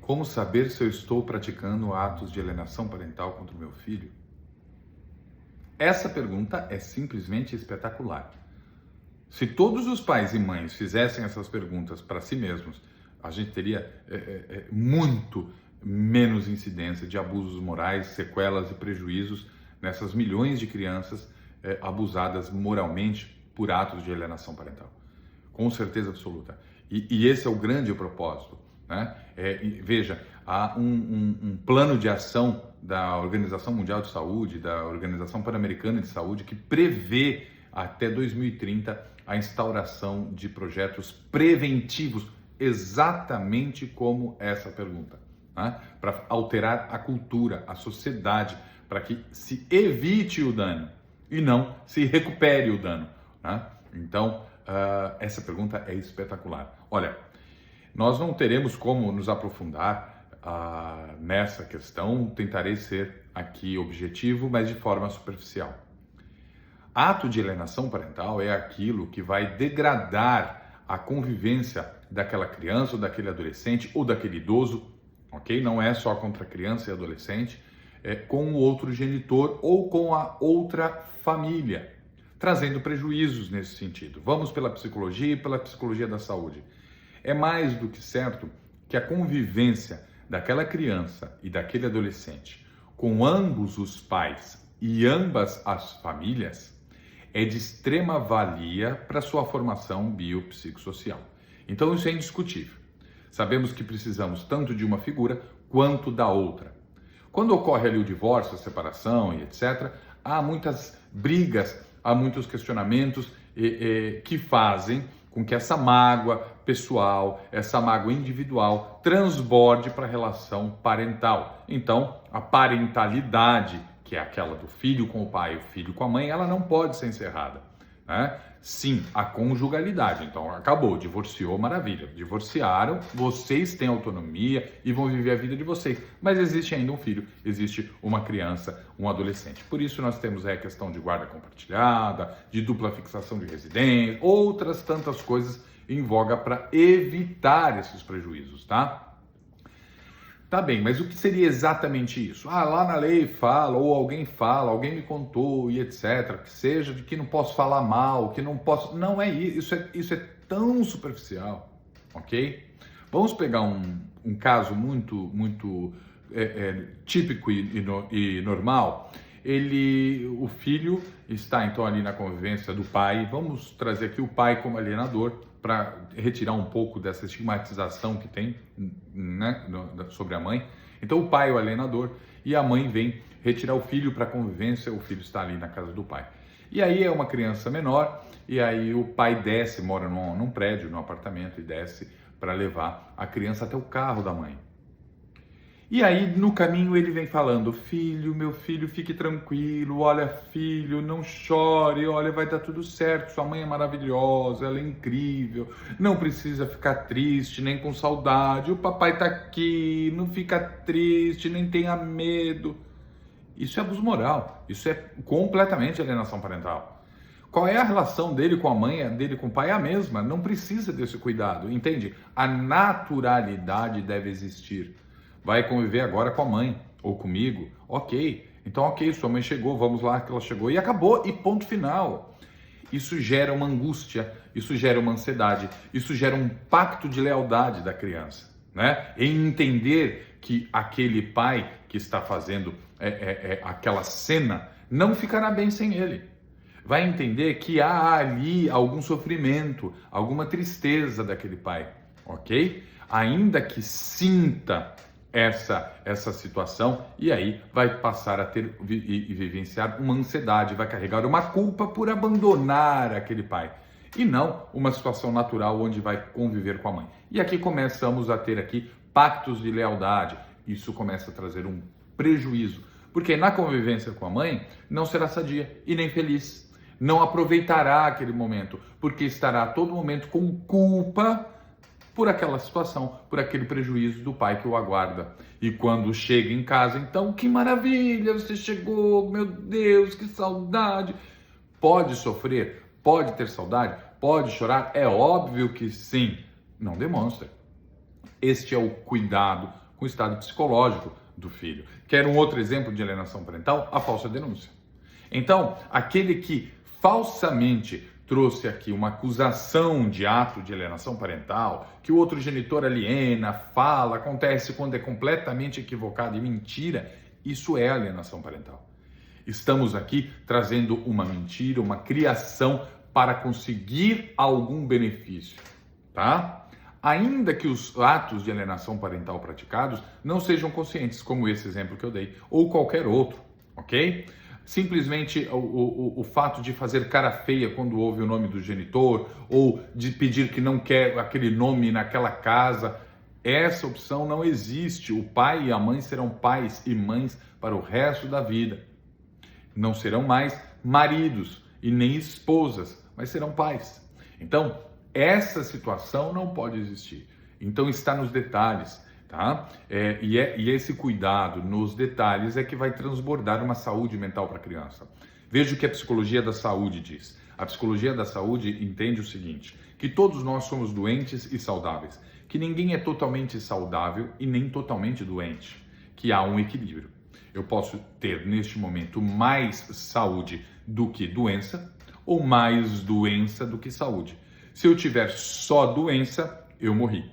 Como saber se eu estou praticando atos de alienação parental contra o meu filho? Essa pergunta é simplesmente espetacular. Se todos os pais e mães fizessem essas perguntas para si mesmos, a gente teria muito menos incidência de abusos morais, sequelas e prejuízos nessas milhões de crianças abusadas moralmente por atos de alienação parental. Com certeza absoluta. E esse é o grande propósito. Né? Veja, há um plano de ação da Organização Mundial de Saúde, da Organização Pan-Americana de Saúde, que prevê até 2030 a instauração de projetos preventivos, exatamente como essa pergunta, né? Para alterar a cultura, a sociedade, para que se evite o dano e não se recupere o dano. Né? Então, essa pergunta é espetacular. Olha, nós não teremos como nos aprofundar nessa questão, tentarei ser aqui objetivo, mas de forma superficial. Ato de alienação parental é aquilo que vai degradar a convivência daquela criança, ou daquele adolescente, ou daquele idoso, ok? Não é só contra a criança e adolescente, com o outro genitor ou com a outra família, trazendo prejuízos nesse sentido. Vamos pela psicologia e pela psicologia da saúde. É mais do que certo que a convivência daquela criança e daquele adolescente com ambos os pais e ambas as famílias é de extrema valia para sua formação biopsicossocial. Então isso é indiscutível. Sabemos que precisamos tanto de uma figura quanto da outra. Quando ocorre ali o divórcio, a separação e etc., há muitas brigas, há muitos questionamentos que fazem com que essa mágoa pessoal, essa mágoa individual transborde para a relação parental. Então, a parentalidade, que é aquela do filho com o pai e o filho com a mãe, ela não pode ser encerrada. Né? Sim, a conjugalidade. Então, acabou, divorciou, maravilha. Divorciaram, vocês têm autonomia e vão viver a vida de vocês. Mas existe ainda um filho, existe uma criança, um adolescente. Por isso nós temos a questão de guarda compartilhada, de dupla fixação de residência, outras tantas coisas em voga para evitar esses prejuízos, tá? Tá bem, mas o que seria exatamente isso? Lá na lei fala, ou alguém fala, alguém me contou e etc. Que seja de que não posso falar mal, que não posso... Não é isso, isso é tão superficial, ok? Vamos pegar um caso muito típico e normal. O filho está então ali na convivência do pai. Vamos trazer aqui o pai como alienador, para retirar um pouco dessa estigmatização que tem, né, sobre a mãe. Então o pai é o alienador e a mãe vem retirar o filho para a convivência, o filho está ali na casa do pai. E aí é uma criança menor, e aí o pai desce, mora num prédio, num apartamento, e desce para levar a criança até o carro da mãe. E aí, no caminho, ele vem falando: filho, meu filho, fique tranquilo, olha, filho, não chore, olha, vai dar tudo certo, sua mãe é maravilhosa, ela é incrível, não precisa ficar triste, nem com saudade, o papai tá aqui, não fica triste, nem tenha medo. Isso é abuso moral, isso é completamente alienação parental. Qual é a relação dele com a mãe, dele com o pai? É a mesma, não precisa desse cuidado, entende? A naturalidade deve existir. Vai conviver agora com a mãe ou comigo? Ok. Então, ok, sua mãe chegou, vamos lá que ela chegou e acabou, e ponto final. Isso gera uma angústia, isso gera uma ansiedade, isso gera um pacto de lealdade da criança, né? Em entender que aquele pai que está fazendo aquela cena não ficará bem sem ele. Vai entender que há ali algum sofrimento, alguma tristeza daquele pai, ok? Ainda que sinta essa situação, e aí vai passar a ter e vivenciar uma ansiedade, vai carregar uma culpa por abandonar aquele pai, e não uma situação natural onde vai conviver com a mãe. E aqui começamos a ter aqui pactos de lealdade. Isso começa a trazer um prejuízo, porque na convivência com a mãe não será sadia e nem feliz, não aproveitará aquele momento, porque estará a todo momento com culpa por aquela situação, por aquele prejuízo do pai que o aguarda. E quando chega em casa, então, que maravilha, você chegou, meu Deus, que saudade. Pode sofrer, pode ter saudade, pode chorar, é óbvio que sim. Não demonstra. Este é o cuidado com o estado psicológico do filho. Quer um outro exemplo de alienação parental? A falsa denúncia. Então, aquele que falsamente trouxe aqui uma acusação de ato de alienação parental, que o outro genitor aliena, fala, acontece quando é completamente equivocado e mentira, isso é alienação parental. Estamos aqui trazendo uma mentira, uma criação para conseguir algum benefício, tá? Ainda que os atos de alienação parental praticados não sejam conscientes, como esse exemplo que eu dei, ou qualquer outro, ok? Simplesmente o fato de fazer cara feia quando ouve o nome do genitor, ou de pedir que não quer aquele nome naquela casa, essa opção não existe. O pai e a mãe serão pais e mães para o resto da vida. Não serão mais maridos e nem esposas, mas serão pais. Então, essa situação não pode existir. Então, está nos detalhes, tá? E esse cuidado nos detalhes é que vai transbordar uma saúde mental para a criança. Veja o que a psicologia da saúde diz. A psicologia da saúde entende o seguinte, que todos nós somos doentes e saudáveis, que ninguém é totalmente saudável e nem totalmente doente, que há um equilíbrio. Eu posso ter, neste momento, mais saúde do que doença, ou mais doença do que saúde. Se eu tiver só doença, eu morri.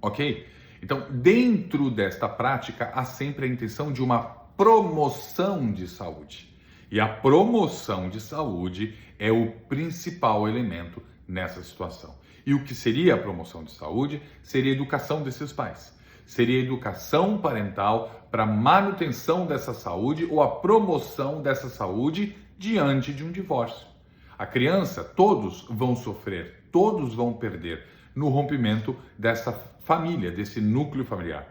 Ok? Então, dentro desta prática, há sempre a intenção de uma promoção de saúde. E a promoção de saúde é o principal elemento nessa situação. E o que seria a promoção de saúde? Seria a educação desses pais. Seria a educação parental para manutenção dessa saúde ou a promoção dessa saúde diante de um divórcio. A criança, todos vão sofrer, todos vão perder no rompimento dessa família, desse núcleo familiar.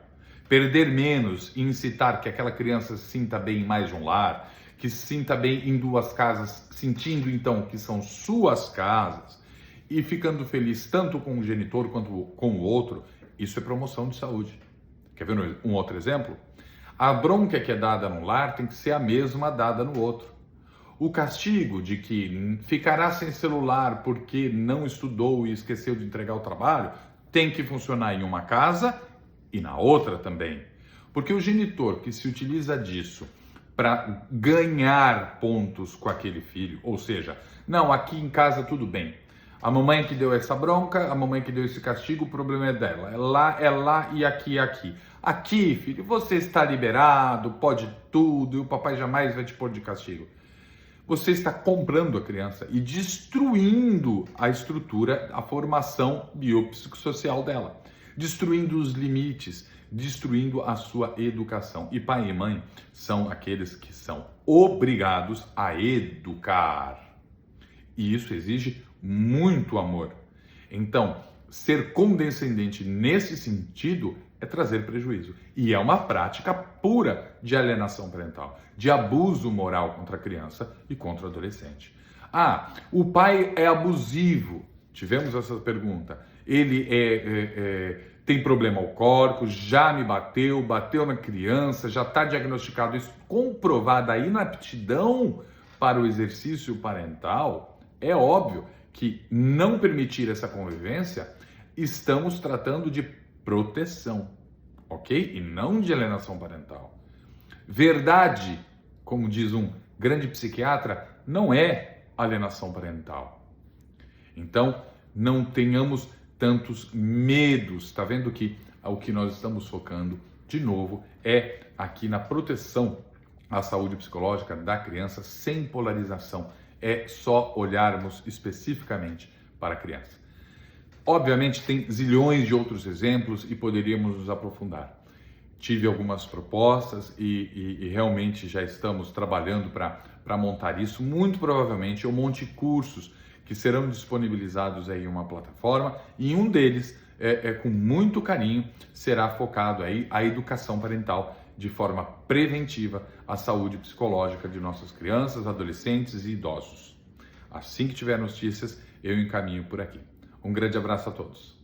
Perder menos e incitar que aquela criança se sinta bem em mais de um lar, que se sinta bem em duas casas, sentindo então que são suas casas e ficando feliz tanto com o genitor quanto com o outro, isso é promoção de saúde. Quer ver um outro exemplo? A bronca que é dada no lar tem que ser a mesma dada no outro. O castigo de que ficará sem celular porque não estudou e esqueceu de entregar o trabalho tem que funcionar em uma casa e na outra também. Porque o genitor que se utiliza disso para ganhar pontos com aquele filho, ou seja, não, aqui em casa tudo bem. A mamãe que deu essa bronca, a mamãe que deu esse castigo, o problema é dela. É lá e aqui, aqui. Aqui, filho, você está liberado, pode tudo e o papai jamais vai te pôr de castigo. Você está comprando a criança e destruindo a estrutura, a formação biopsicossocial dela. Destruindo os limites, destruindo a sua educação. E pai e mãe são aqueles que são obrigados a educar. E isso exige muito amor. Então, ser condescendente nesse sentido é trazer prejuízo. E é uma prática pura de alienação parental, de abuso moral contra a criança e contra o adolescente. Ah, o pai é abusivo. Tivemos essa pergunta. Ele tem problema alcoólico, já me bateu na criança, já está diagnosticado isso, comprovada a inaptidão para o exercício parental. É óbvio que não permitir essa convivência, estamos tratando de proteção, ok? E não de alienação parental. Verdade, como diz um grande psiquiatra, não é alienação parental. Então, não tenhamos tantos medos. Está vendo que o que nós estamos focando, de novo, é aqui na proteção à saúde psicológica da criança sem polarização. É só olharmos especificamente para a criança. Obviamente tem zilhões de outros exemplos e poderíamos nos aprofundar. Tive algumas propostas e realmente já estamos trabalhando para montar isso. Muito provavelmente eu monte cursos que serão disponibilizados aí em uma plataforma e um deles, com muito carinho, será focado aí a educação parental de forma preventiva à saúde psicológica de nossas crianças, adolescentes e idosos. Assim que tiver notícias, eu encaminho por aqui. Um grande abraço a todos.